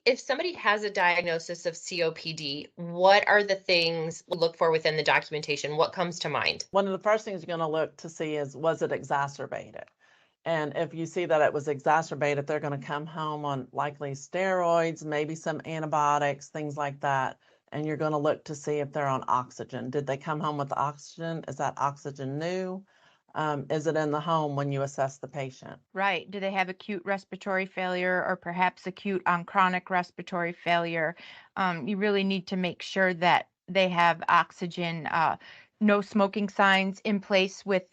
If somebody has a diagnosis of COPD, what are the things we look for within the documentation? What comes to mind? One of the first things you're going to look to see is, was it exacerbated? And if you see that it was exacerbated, they're going to come home on likely steroids, maybe some antibiotics, things like that. And you're going to look to see if they're on oxygen. Did they come home with oxygen? Is that oxygen new? Is it in the home when you assess the patient? Right. Do they have acute respiratory failure or perhaps acute on chronic respiratory failure? You really need to make sure that they have oxygen, no smoking signs in place with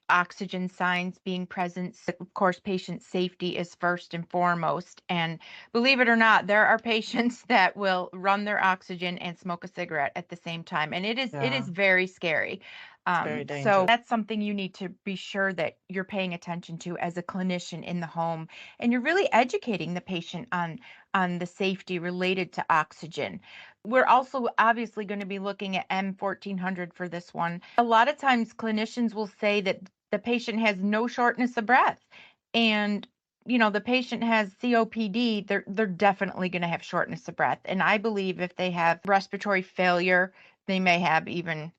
oxygen signs being present. So, of course, patient safety is first and foremost. And believe it or not, there are patients that will run their oxygen and smoke a cigarette at the same time, and it is Yeah, very scary. it's very So dangerous. that's something you need to be sure that you're paying attention to as a clinician in the home, and you're really educating the patient on the safety related to oxygen. We're also obviously going to be looking at M1400 for this one. A lot of times clinicians will say that the patient has no shortness of breath, and the patient has COPD, they're definitely going to have shortness of breath. And I believe if they have respiratory failure, they may have even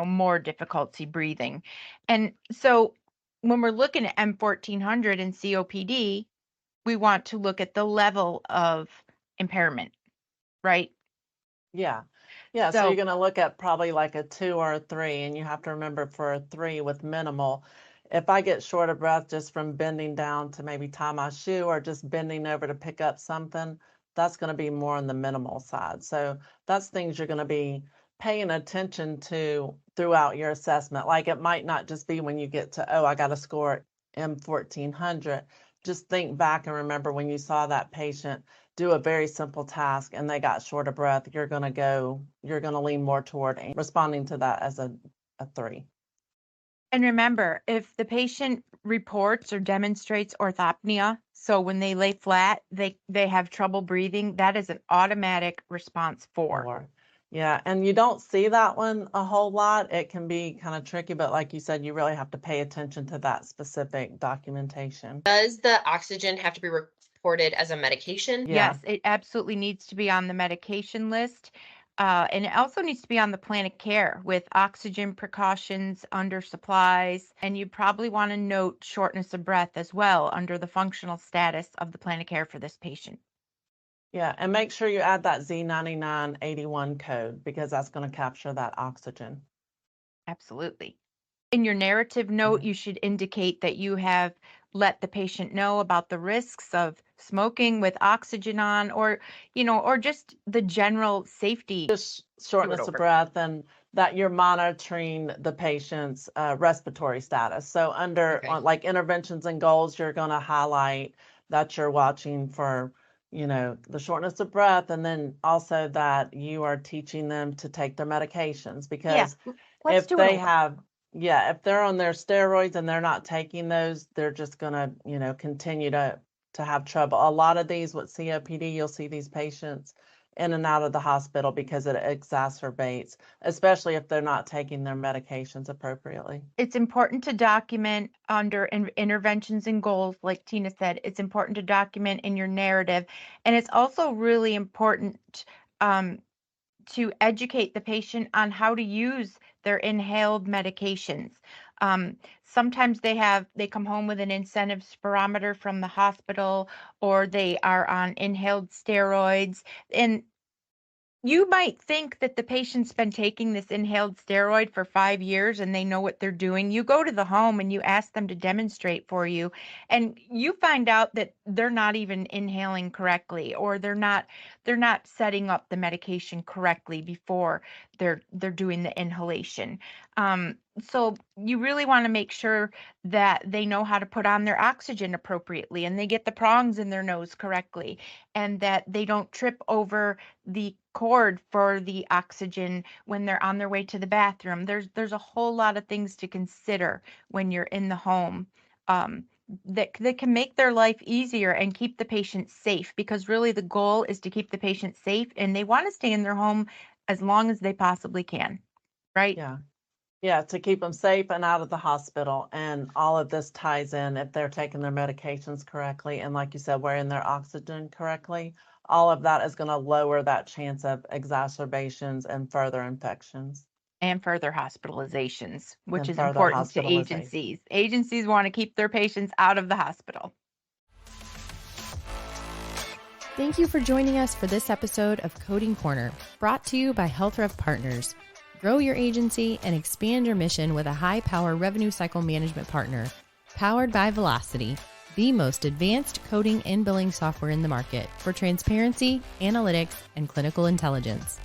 more difficulty breathing. And so when we're looking at M1400 and COPD, we want to look at the level of impairment, right? Yeah. Yeah. So you're So, going to look at probably like a 2 or a 3. And you have to remember for a 3 with minimal, if I get short of breath just from bending down to maybe tie my shoe or just bending over to pick up something, that's going to be more on the minimal side. So that's things you're going to be paying attention to throughout your assessment. Like it might not just be when you get to, oh, I got a score at M1400. Just think back and remember when you saw that patient do a very simple task and they got short of breath, you're going to lean more toward responding to that as a 3. and remember, if the patient reports or demonstrates orthopnea, so when they lay flat, they have trouble breathing, that is an automatic response 4. Or yeah, and you don't see that one a whole lot. It can be kind of tricky, but like you said, you really have to pay attention to that specific documentation. Does the oxygen have to be reported as a medication? Yeah. Yes, it absolutely needs to be on the medication list. And it also needs to be on the plan of care with oxygen precautions under supplies. And you probably want to note shortness of breath as well under the functional status of the plan of care for this patient. Yeah, and make sure you add that Z9981 code because that's going to capture that oxygen. Absolutely. In your narrative note, Mhm. you should indicate that you have let the patient know about the risks of smoking with oxygen on, or just the general safety. Just Do it shortness of over. breath and that you're monitoring the patient's respiratory status. So under Okay. like interventions and goals, you're going to highlight that you're watching for, the shortness of breath, and then also that you are teaching them to take their medications Yeah, because let's if do it they over. have, yeah, if they're on their steroids and they're not taking those, they're just going to, continue to have trouble. A lot of these with COPD, you'll see these patients in and out of the hospital because it exacerbates, especially if they're not taking their medications appropriately. It's important to document under interventions and goals, like Tina said. It's important to document in your narrative. And it's also really important um, to educate the patient on how to use their inhaled medications. Sometimes they come home with an incentive spirometer from the hospital, or they are on inhaled steroids. And you might think that the patient's been taking this inhaled steroid for 5 years and they know what they're doing. You go to the home and you ask them to demonstrate for you, and you find out that they're not even inhaling correctly, or they're not setting up the medication correctly before they're doing the inhalation. So you really want to make sure that they know how to put on their oxygen appropriately and they get the prongs in their nose correctly, and that they don't trip over the cord for the oxygen when they're on their way to the bathroom. There's a whole lot of things to consider when you're in the home, um, that can make their life easier and keep the patient safe, because really the goal is to keep the patient safe and they want to stay in their home as long as they possibly can, right? Yeah. Yeah, to keep them safe and out of the hospital. And all of this ties in if they're taking their medications correctly. And like you said, wearing their oxygen correctly, all of that is going to lower that chance of exacerbations and further infections. And further hospitalizations, which And is further important to hospitalization. agencies. Agencies want to keep their patients out of the hospital. Thank you for joining us for this episode of Coding Corner, brought to you by HealthRev Partners. Grow your agency and expand your mission with a high-power revenue cycle management partner, powered by Velocity, the most advanced coding and billing software in the market for transparency, analytics, and clinical intelligence.